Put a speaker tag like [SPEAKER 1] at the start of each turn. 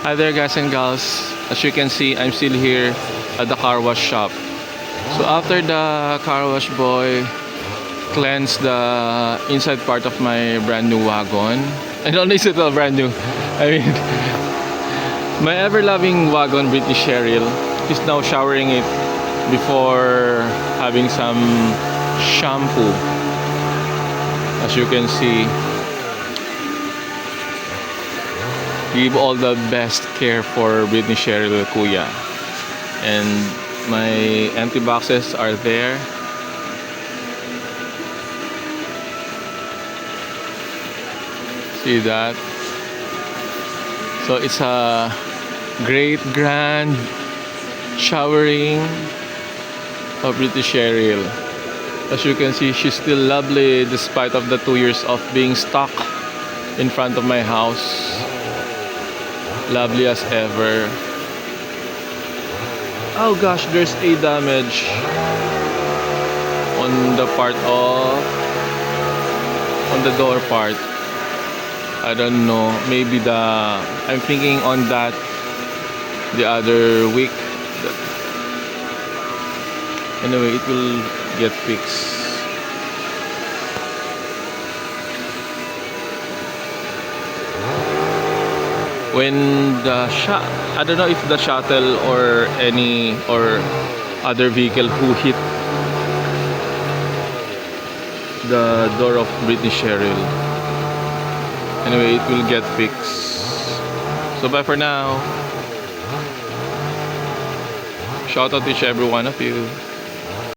[SPEAKER 1] Hi there guys and gals. As you can see, I'm still here at the car wash shop. So after the car wash boy cleansed the inside part of my brand new wagon, and only is it a brand new, I mean my ever-loving wagon British Cheryl, is now showering it before having some shampoo. As you can see, give all the best care for Britney Cheryl Kuya. And my empty boxes are there. See that? So it's a great grand showering of Britney Cheryl. As you can see, she's still lovely despite of the 2 years of being stuck in front of my house. Lovely as ever. Oh gosh, there's a damage on the part of on the door part. I don't know, maybe I'm thinking on that the other week. Anyway, it will get fixed. When I don't know if the shuttle or any or other vehicle who hit the door of Britney Cheryl. Anyway, it will get fixed. So bye for now. Shout out to each every one of you.